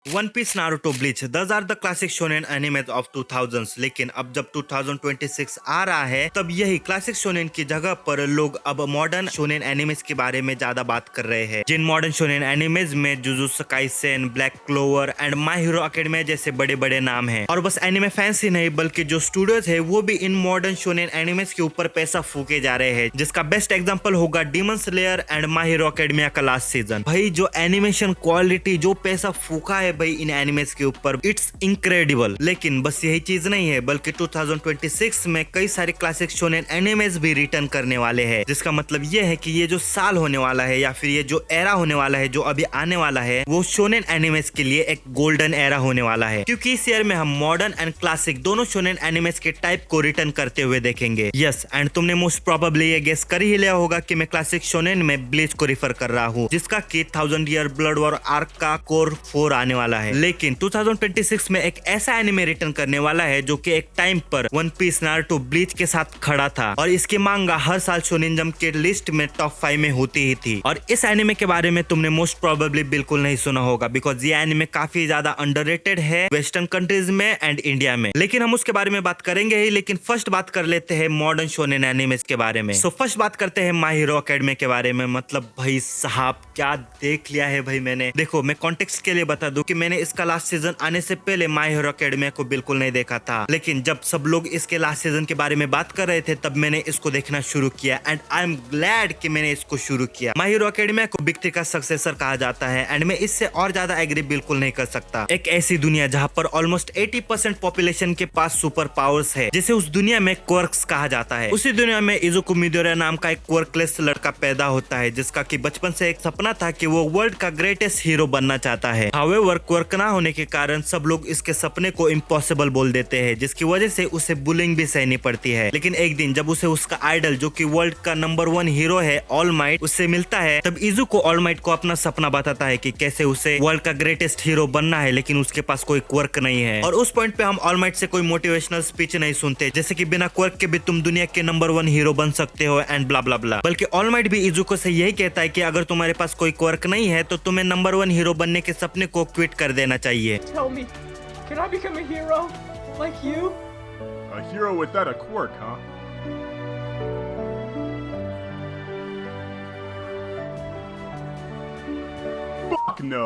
One Piece, Naruto, Bleach, these are the classic shonen animes of 2000s। लेकिन अब जब 2026 आ रहा है तब यही क्लासिक शोनेन की जगह पर लोग अब मॉडर्न शोनेन एनिमेज के बारे में ज्यादा बात कर रहे हैं। जिन मॉडर्न शोनेन एनिमेज में jujutsu Kaisen, black clover and My Hero academia जैसे बड़े बड़े नाम हैं। और बस एनिमे फैंस ही नहीं बल्कि जो स्टूडियोज है वो भी इन मॉडर्न शोनेन एनिमेज के ऊपर पैसा फूके जा रहे हैं, जिसका बेस्ट एग्जांपल होगा demon slayer and My Hero Academia का लास्ट सीजन। भाई जो एनिमेशन क्वालिटी, जो पैसा फूका है भाई इन एनिमेस के ऊपर, इट्स इनक्रेडिबल। लेकिन बस यही चीज नहीं है बल्कि 2026 में कई सारे क्लासिक शोनेन एनिमेस भी रिटर्न करने वाले हैं, जिसका मतलब ये है कि ये जो साल होने वाला है या फिर ये जो एरा होने वाला है जो अभी आने वाला है वो शोनेन एनिमेस के लिए एक गोल्डन एरा होने वाला है, क्योंकि इस ईयर में हम मॉडर्न एंड क्लासिक दोनों शोनेन एनिमेस के टाइप को रिटर्न करते हुए देखेंगे। यस, एंड तुमने मोस्ट प्रोबेबली ये गेस कर ही लिया होगा कि मैं क्लासिक शोनेन में ब्लीच को रिफर कर रहा हूँ, जिसका की 1000 ईयर ब्लड वॉर आर्क का कोर 4 आने वाला है। लेकिन 2026 में एक ऐसा एनिमे रिटर्न करने वाला है जो कि एक टाइम पर वन पीस, नारुतो, ब्लीच के साथ खड़ा था और इसकी मांगा हर साल शोनेन जंप के लिस्ट में टॉप 5 में होती ही थी। और इस एनिमे के बारे में तुमने मोस्ट प्रोबेबली बिल्कुल नहीं सुना होगा, बिकॉज ये एनिमे काफी ज्यादा अंडररेटेड है वेस्टर्न कंट्रीज में एंड इंडिया में। लेकिन हम उसके बारे में बात करेंगे ही, लेकिन फर्स्ट बात कर लेते हैं मॉडर्न शोनेन एनिमेस के बारे में। फर्स्ट बात करते हैं माय हीरो एकेडमी के बारे में। मतलब भाई साहब क्या देख लिया है भाई मैंने। देखो, मैं कॉन्टेक्स्ट के लिए बता दूं कि मैंने इसका लास्ट सीजन आने से पहले माय हीरो एकेडमिया को बिल्कुल नहीं देखा था, लेकिन जब सब लोग इसके लास्ट सीजन के बारे में बात कर रहे थे तब मैंने इसको देखना शुरू किया एंड आई एम ग्लैड कि मैंने इसको शुरू किया। माय हीरो एकेडमिया को बिग 3 का सक्सेसर कहा जाता है एंड मैं इससे और ज्यादा एग्री बिल्कुल नहीं कर सकता। एक ऐसी दुनिया जहां पर ऑलमोस्ट 80% पॉपुलेशन के पास सुपर पावर्स है, जिसे उस दुनिया में क्वर्क्स कहा जाता है। उसी दुनिया में इजुको मिडोरिया नाम का एक क्वर्कलेस लड़का पैदा होता है, जिसका कि बचपन से एक सपना था कि वो वर्ल्ड का ग्रेटेस्ट हीरो बनना चाहता है। हाउएवर क्वर्क ना होने के कारण सब लोग इसके सपने को इम्पॉसिबल बोल देते हैं, जिसकी वजह से उसे बुलिंग भी सहनी पड़ती है। लेकिन एक दिन जब उसे उसका आइडल जो कि वर्ल्ड का नंबर 1 हीरो है ऑल माइट उससे मिलता है, तब इजुको ऑल माइट को अपना सपना बताता है कि कैसे उसे वर्ल्ड का ग्रेटेस्ट हीरो बनना है, लेकिन उसके पास कोई क्वर्क नहीं है। और उस पॉइंट पे हम ऑल माइट से कोई मोटिवेशनल स्पीच नहीं सुनते, जैसे कि बिना क्वर्क के भी तुम दुनिया के नंबर 1 हीरो बन सकते हो एंड ब्ला ब्ला ब्ला। बल्कि ऑल माइट भी इजुको से यही कहता है कि अगर तुम्हारे पास कोई क्वर्क नहीं है तो तुम्हें नंबर 1 हीरो बनने के सपने को क्विट कर देना चाहिए। Tell me, can I become a hero like you? A hero without a quirk, huh? Fuck no!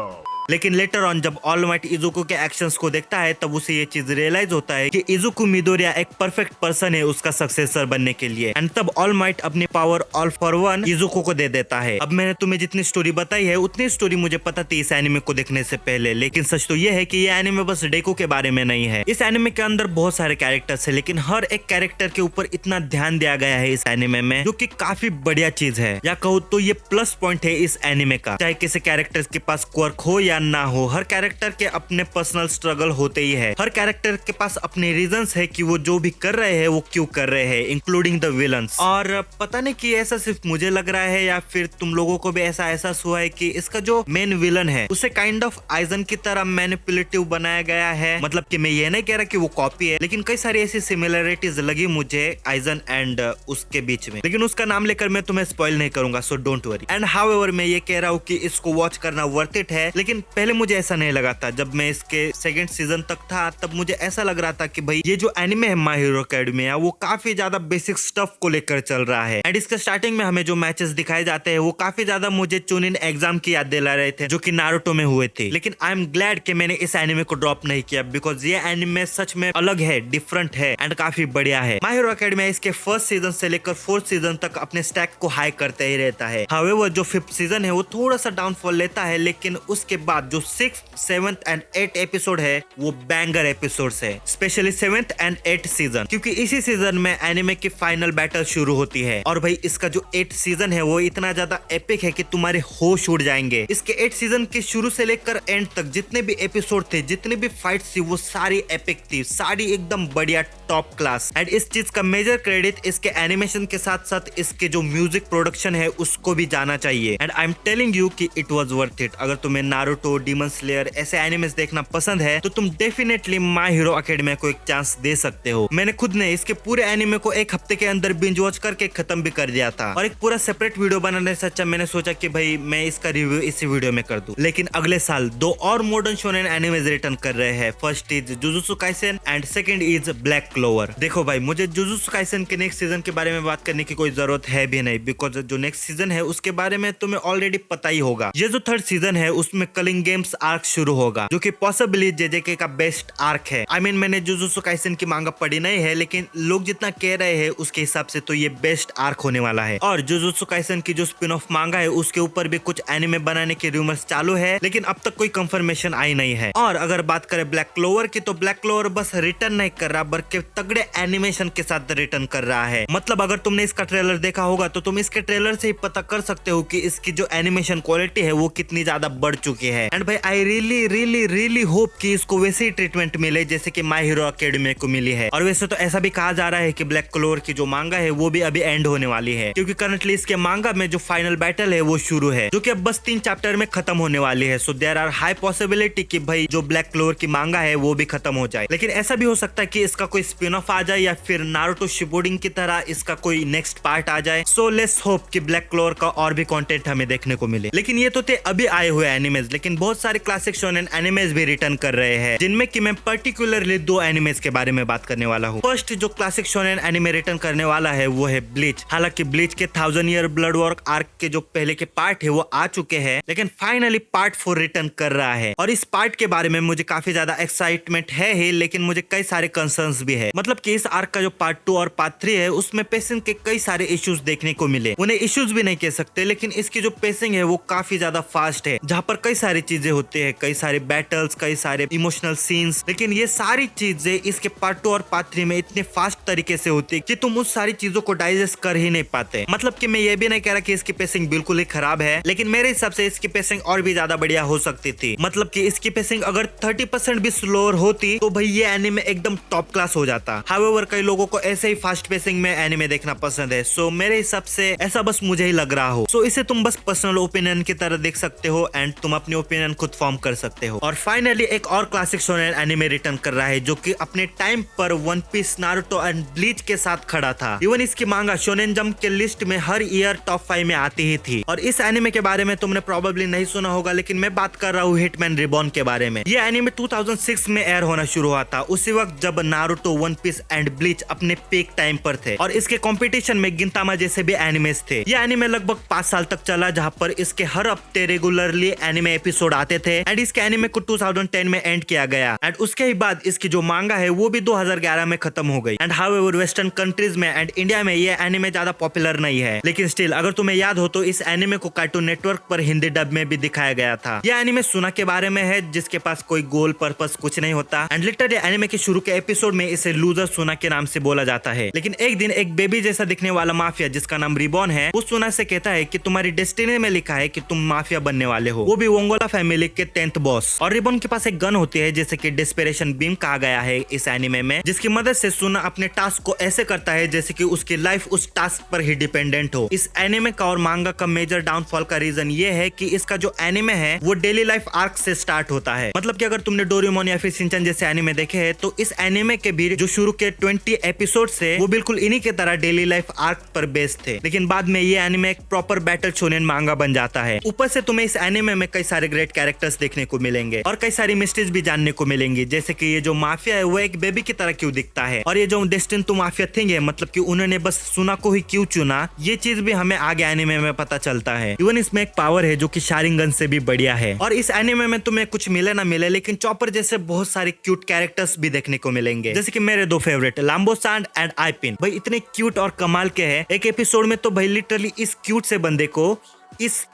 लेकिन लेटर ऑन जब ऑल माइट इजुको के एक्शंस को देखता है तब उसे ये चीज रियलाइज होता है कि इजुको मिडोरिया एक परफेक्ट पर्सन है उसका सक्सेसर बनने के लिए। एंड तब ऑल माइट अपनी पावर ऑल फॉर वन इजुको को दे देता है। अब मैंने तुम्हें जितनी स्टोरी बताई है उतनी स्टोरी मुझे पता थी इस एनिमे को देखने से पहले, लेकिन सच तो ये है कि ये एनिमे बस डेको के बारे में नहीं है। इस एनिमे के अंदर बहुत सारे कैरेक्टर्स है, लेकिन हर एक कैरेक्टर के ऊपर इतना ध्यान दिया गया है इस एनिमे में, जो कि काफी बढ़िया चीज है, या कहूँ तो ये प्लस पॉइंट है इस एनिमे का। चाहे किसी कैरेक्टर के पास क्वर्क हो या ना हो, हर कैरेक्टर के अपने पर्सनल स्ट्रगल होते ही है। हर कैरेक्टर के पास अपने रीजंस है कि वो जो भी कर रहे हैं वो क्यों कर रहे हैं, इंक्लूडिंग द विलन्स। और पता नहीं कि ऐसा सिर्फ मुझे लग रहा है या फिर तुम लोगों को भी ऐसा एहसास हुआ है कि इसका जो मेन विलन है उसे काइंड ऑफ आइजन की तरह मैनिपुलेटिव बनाया गया है। मतलब कि मैं ये नहीं कह रहा कि वो कॉपी है, लेकिन कई सारी ऐसी सिमिलरिटीज लगी मुझे आइजन एंड उसके बीच में, लेकिन उसका नाम लेकर मैं तुम्हें स्पॉइल नहीं करूंगा, so don't worry. And however मैं ये कह रहा हूँ कि इसको वॉच करना वर्थ इट है, लेकिन पहले मुझे ऐसा नहीं लगा था। जब मैं इसके सेकंड सीजन तक था तब मुझे ऐसा लग रहा था कि भाई ये जो एनिमे है माय हीरो एकेडमिया वो काफी ज्यादा बेसिक स्टफ को लेकर चल रहा है। एंड इसके स्टार्टिंग में हमें जो मैचेस दिखाए जाते हैं वो काफी ज्यादा मुझे चुनिन एग्जाम की याद दिला रहे थे जो कि नारुतो में हुए थे। लेकिन आई एम ग्लैड कि मैंने इस एनिमे को ड्रॉप नहीं किया, बिकॉज ये एनिमे सच में अलग है, डिफरेंट है एंड काफी बढ़िया है। माय हीरो एकेडमिया इसके फर्स्ट सीजन से लेकर 4th सीजन तक अपने स्टैक को हाई करते ही रहता है। हाउएवर जो 5th सीजन है वो थोड़ा सा डाउनफॉल लेता है, लेकिन उसके बाद जो 6th, 7th and 8th episode है वो बैंगर एपिसोड्स है, specially 7th and 8th season, क्योंकि इसी सीजन में एनिमे की फाइनल बैटल शुरू होती है। और भाई इसका जो 8th सीजन है वो इतना ज्यादा एपिक है कि तुम्हारे होश उड़ जाएंगे। इसके 8th सीजन के शुरू से लेकर एंड तक जितने भी एपिसोड थे, जितने भी फाइट्स थी वो सारी एपिक थी, सारी एकदम बढ़िया टॉप क्लास। एंड इस चीज का मेजर क्रेडिट इसके एनिमेशन के साथ साथ इसके जो म्यूजिक प्रोडक्शन है उसको भी जाना चाहिए। And I am telling you कि इट वाज वर्थ इट। अगर तुम्हें नारुतो नारुतो, डीमन स्लेयर ऐसे एनिमेस देखना पसंद है तो तुम डेफिनेटली माय हीरो एकेडमिया को एक चांस दे सकते हो। मैंने खुद ने इसके पूरे एनिमे को एक हफ्ते के अंदर बिंज वॉच करके खत्म भी कर दिया था और एक पूरा सेपरेट वीडियो बनाने से अच्छा मैंने सोचा कि भाई मैं इसका रिव्यू इसी वीडियो में कर दूं। लेकिन अगले साल 2 और मॉडर्न शोनेन एनिमेज रिटर्न कर रहे हैं। First is jujutsu Kaisen and second is black clover. देखो भाई, मुझे जुजुत्सु काइसेन के नेक्स्ट सीजन के बारे में बात करने की कोई जरूरत है भी नहीं, बिकॉज जो नेक्स्ट सीजन है उसके बारे में तुम्हें ऑलरेडी पता ही होगा। ये जो थर्ड सीजन है उसमें कलिंग गेम्स आर्क शुरू होगा जो कि पॉसिबली जेजेके का बेस्ट आर्क है। आई मीन मैंने जुजुत्सु काइसेन की मांगा पढ़ी नहीं है, लेकिन लोग जितना कह रहे हैं उसके हिसाब से तो ये बेस्ट आर्क होने वाला है। और जुजुत्सु काइसेन की जो स्पिन ऑफ मांगा है उसके ऊपर भी कुछ एनिमे बनाने की रूमर्स चालू है, लेकिन अब तक कोई कंफर्मेशन आई नहीं है। और अगर बात करें ब्लैक क्लोवर की, तो ब्लैक क्लोवर बस रिटर्न नहीं कर रहा बल्कि तगड़े एनिमेशन के साथ रिटर्न कर रहा है। मतलब अगर तुमने इसका ट्रेलर देखा होगा तो तुम इसके ट्रेलर से ही पता कर सकते हो कि इसकी जो एनिमेशन क्वालिटी है वो कितनी ज्यादा बढ़ चुकी है। एंड भाई आई रियली होप कि इसको वैसे ही ट्रीटमेंट मिले जैसे कि माय हीरो एकेडमी को मिली है। और वैसे तो ऐसा भी कहा जा रहा है कि ब्लैक क्लोवर की जो मांगा है वो भी अभी एंड होने वाली है, क्योंकि करंटली इसके मांगा में जो फाइनल बैटल है वो शुरू है जो कि अब बस 3 चैप्टर में खत्म होने वाली है। So there are high possibility कि भाई जो ब्लैक क्लोवर की मांगा है वो भी खत्म हो जाए। लेकिन ऐसा भी हो सकता है कि इसका कोई स्पिन ऑफ आ जाए या फिर नारुतो शिपुडिन की तरह इसका कोई नेक्स्ट पार्ट आ जाए। सो लेट्स होप कि ब्लैक क्लोवर का और भी कंटेंट हमें देखने को मिले। लेकिन ये तो थे अभी आए हुए एनिमेज, लेकिन बहुत सारे क्लासिक शोनेन एनिमेज भी रिटर्न कर रहे हैं, जिनमें कि मैं पर्टिकुलरली 2 एनिमेज के बारे में बात करने वाला हूँ। फर्स्ट जो क्लासिक शोनेन एनिमे रिटर्न करने वाला है वो है ब्लीच। हालांकि ब्लीच के 1000 ईयर ब्लड वॉर आर्क के जो पहले के पार्ट है वो आ चुके हैं, लेकिन फाइनली पार्ट 4 रिटर्न कर रहा है। और इस पार्ट के बारे में मुझे काफी ज्यादा एक्साइटमेंट है ही, लेकिन मुझे कई सारे कंसर्न्स भी है। मतलब कि इस आर्क का जो पार्ट 2 और पार्ट 3 है उसमें पेसिंग के कई सारे इश्यूज देखने को मिले। उन्हें इश्यूज भी नहीं कह सकते, लेकिन इसकी जो पेसिंग है वो काफी ज्यादा फास्ट है, जहाँ पर कई सारी चीजें होती है, कई सारे बैटल्स, कई सारे इमोशनल सीन्स। लेकिन ये सारी चीजें इसके पार्ट 2 और पार्ट 3 में इतने फास्ट तरीके से होती है कि तुम उस सारी चीजों को डाइजेस्ट कर ही नहीं पाते। मतलब कि मैं ये भी नहीं कह रहा कि इसकी पेसिंग बिल्कुल ही खराब है, लेकिन मेरे हिसाब से इसकी पेसिंग और भी ज्यादा बढ़िया हो सकती थी। मतलब कि इसकी पेसिंग अगर 30% भी स्लोअर होती तो भाई ये एनिमे एकदम टॉप क्लास हो जाता। हाउएवर कई लोगों को ऐसे ही फास्ट पेसिंग में एनिमे देखना पसंद है, सो मेरे हिसाब से ऐसा बस मुझे ही लग रहा हो। सो इसे तुम बस पर्सनल ओपिनियन की तरह देख सकते हो एंड तुम अपनी ओपिनियन खुद फॉर्म कर सकते हो। और फाइनली एक और क्लासिक शोनेन एनिमे रिटर्न कर रहा है जो कि अपने टाइम पर One Piece, Naruto and Bleach के साथ खड़ा था। इवन इसकी मांगा शोनेन जंप के लिस्ट में हर ईयर टॉप 5 में आती ही थी। और इस एनिमे के बारे में तुमने प्रोबेबली नहीं सुना होगा, लेकिन मैं बात कर रहा हूँ हिटमैन रिबॉर्न के बारे में। ये एनिमे 2006 में एयर होना शुरू हुआ था, उसी वक्त जब Naruto, One Piece and Bleach अपने पीक टाइम पर थे और इसके कंपटीशन में गिंतामा जैसे भी एनिमेस थे। ये एनिमे लगभग 5 साल तक चला, जहाँ पर इसके हर हफ्ते रेगुलरली एनिमे एपिसोड आते थे एंड इसके एनिमे को 2010 में एंड किया गया। एंड उसके ही बाद इसकी जो मांगा है वो भी 2011 में खत्म हो गई। एंड हाउएवर वेस्टर्न कंट्रीज में एंड इंडिया में ये एनिमे ज्यादा पॉपुलर नहीं है, लेकिन स्टिल अगर तुम्हें याद हो तो इस एनिमे को कार्टून नेटवर्क पर हिंदी डब में भी दिखाया गया था। यह एनिमे सुना के बारे में है जिसके पास कोई गोल पर्पस कुछ नहीं होता एंड लिटरली एनिमे के शुरू के एपिसोड में इसे लूजर सुना के नाम से बोला जाता है। लेकिन एक दिन एक बेबी जैसा दिखने वाला माफिया जिसका नाम रिबॉर्न है, उस सुना से कहता है कि तुम्हारी डेस्टिनी में लिखा है कि तुम माफिया बनने वाले हो, वो भी वोंगोला फैमिली के 10th बॉस। और रिबॉर्न के पास एक गन होती है जैसे कि डेस्परेशन बीम कहा गया है इस एनिमे में, जिसकी मदद से सुना अपने टास्क को ऐसे करता है जैसे कि उसकी लाइफ उस टास्क पर ही डिपेंडेंट हो। इस एनिमे का और मांगा का मेजर डाउनफॉल का रीजन ये है कि इसका जो एनिमे है वो डेली लाइफ आर्क से स्टार्ट होता है। मतलब कि अगर तुमने डोरेमोन या फिर शिनचैन जैसे एनिमे देखे हैं तो इस एनिमे के भी जो शुरू के 20 एपिसोड से वो बिल्कुल इन्हीं के तरह डेली लाइफ आर्क पर बेस्ड थे। लेकिन बाद में ये एनिमे एक प्रॉपर बैटल शोनेन मांगा बन जाता है। ऊपर से तुम्हें इस एनिमे में कई सारे ग्रेट कैरेक्टर्स देखने को मिलेंगे और कई सारी मिस्ट्रीज भी जानने को मिलेंगी, जैसे कि ये जो माफिया है वो एक बेबी की तरह क्यों दिखता है और ये जो डेस्टिन टू माफिया थिंग है, मतलब कि उन्होंने बस सुना को ही क्यों चुना, ये चीज भी हमें आगे एनिमे में पता चलता है। इवन इसमें एक पावर है जो कि शारिंगन से भी बढ़िया है। और इस एनिमे में तुम्हें कुछ मिले ना मिले, लेकिन चॉपर जैसे बहुत सारे क्यूट कैरेक्टर्स भी देखने को मिलेंगे, जैसे कि मेरे 2 फेवरेट लाम्बो सांड एंड आईपिन। भाई इतने क्यूट और कमाल के हैं। एक एपिसोड में तो भाई लिटरली इस क्यूट से बंदे को इस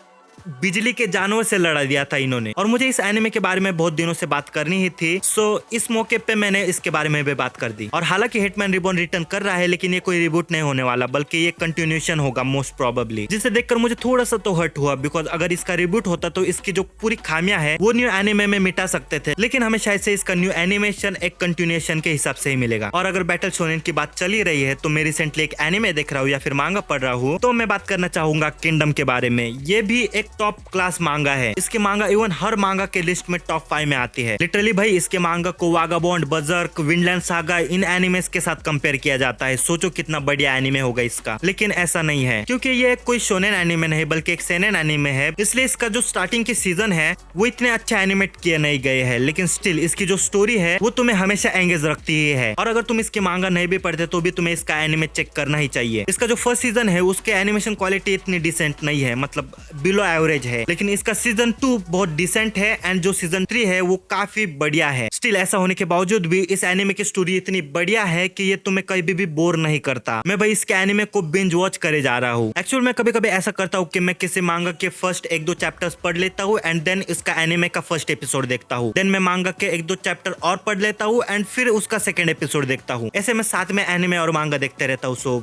बिजली के जानवर से लड़ा दिया था इन्होंने। और मुझे इस एनिमे के बारे में बहुत दिनों से बात करनी ही थी, सो इस मौके पे मैंने इसके बारे में भी बात कर दी। और हालांकि हिटमैन रिबॉर्न रिटर्न कर रहा है, लेकिन ये कोई रिबूट नहीं होने वाला, बल्कि ये कंटिन्यूएशन होगा मोस्ट प्रोबेबली, जिसे देखकर मुझे थोड़ा सा तो हर्ट हुआ, बिकॉज अगर इसका रिबूट होता तो इसकी जो पूरी खामियां है वो न्यू एनिमे में मिटा सकते थे। लेकिन हमें शायद से इसका न्यू एनिमेशन एक कंटिन्यूएशन के हिसाब से ही मिलेगा। और अगर बैटल शोनेन की बात चली रही है तो मैं रिसेंटली एक एनिमे देख रहा हूँ या फिर मांगा पढ़ रहा हूँ, तो मैं बात करना चाहूंगा किंगडम के बारे में। ये भी एक टॉप क्लास मांगा है। इसके मांगा इवन हर मांगा के लिस्ट में टॉप 5 में आती है। लिटरली भाई इसके मांगा को वागाबॉन्ड, बजर्क, विंडलैंड सागा इन एनिमेस के साथ कंपेयर किया जाता है। सोचो कितना बढ़िया एनिमे होगा इसका। लेकिन ऐसा नहीं है, क्योंकि ये कोई शोनेन एनिमे नहीं बल्कि एक सेनेन एनिमे है, इसलिए इसका जो स्टार्टिंग की सीजन है वो इतने अच्छा एनिमेट किए नहीं गए हैं। लेकिन स्टिल इसकी जो स्टोरी है वो तुम्हें हमेशा एंगेज रखती ही है। और अगर तुम इसके मांगा नहीं भी पढ़ते तो भी तुम्हें इसका एनिमे चेक करना ही चाहिए। इसका जो फर्स्ट सीजन है उसके एनिमेशन क्वालिटी इतनी डिसेंट नहीं है, मतलब बिलो एवरेज है। लेकिन इसका सीजन 2 बहुत डिसेंट है एंड जो सीजन 3 है वो काफी बढ़िया है। स्टिल ऐसा होने के बावजूद भी इस एनिमे की स्टोरी इतनी बढ़िया है कि ये तुम्हें कभी भी बोर नहीं करता। मैं भाई इसके एनिमे को बिंज वॉच करे जा रहा हूँ। एक्चुअली मैं कभी कभी ऐसा करता हूँ कि मैं किसी मांगा के फर्स्ट 1-2 चैप्टर्स पढ़ लेता हूँ एंड देन इसका एनिमे का फर्स्ट एपिसोड देखता हूँ। देन मैं मांगा के 1-2 चैप्टर और पढ़ लेता हूँ एंड फिर उसका सेकंड एपिसोड देखता हूँ। ऐसे मैं साथ में एनिमे और मांगा देखते रहता हूँ। सो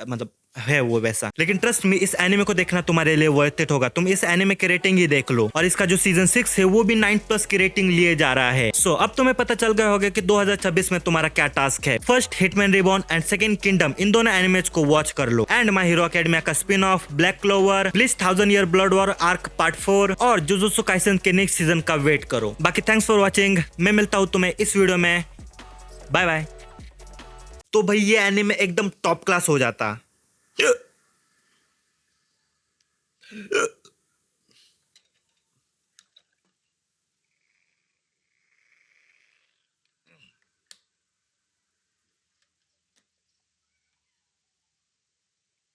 मतलब है वो वैसा। लेकिन ट्रस्ट मी, इस एनिमे को देखना तुम्हारे लिए वर्थ इट होगा। तुम इस एनिमे की रेटिंग ही देख लो। और इसका जो सीजन 6 है वो भी 9+ की रेटिंग लिए जा रहा है। सो अब तुम्हें पता चल गया होगा कि 2026 में तुम्हारा क्या टास्क है। First Hitman Reborn and second Kingdom, इन दोनों एनिमेज को वॉच कर लो। एंड माय हीरो एकेडमिया का spin off Black Clover, Bleach 1000 Year Blood War Arc part 4 और जुजुत्सु काइसेन के नेक्स्ट सीजन का वेट करो। बाकी थैंक्स फॉर वॉचिंग। मैं मिलता हूँ तुम्हें इस वीडियो में। Bye bye. तो भाई ये एनिमे एकदम टॉप क्लास हो जाता।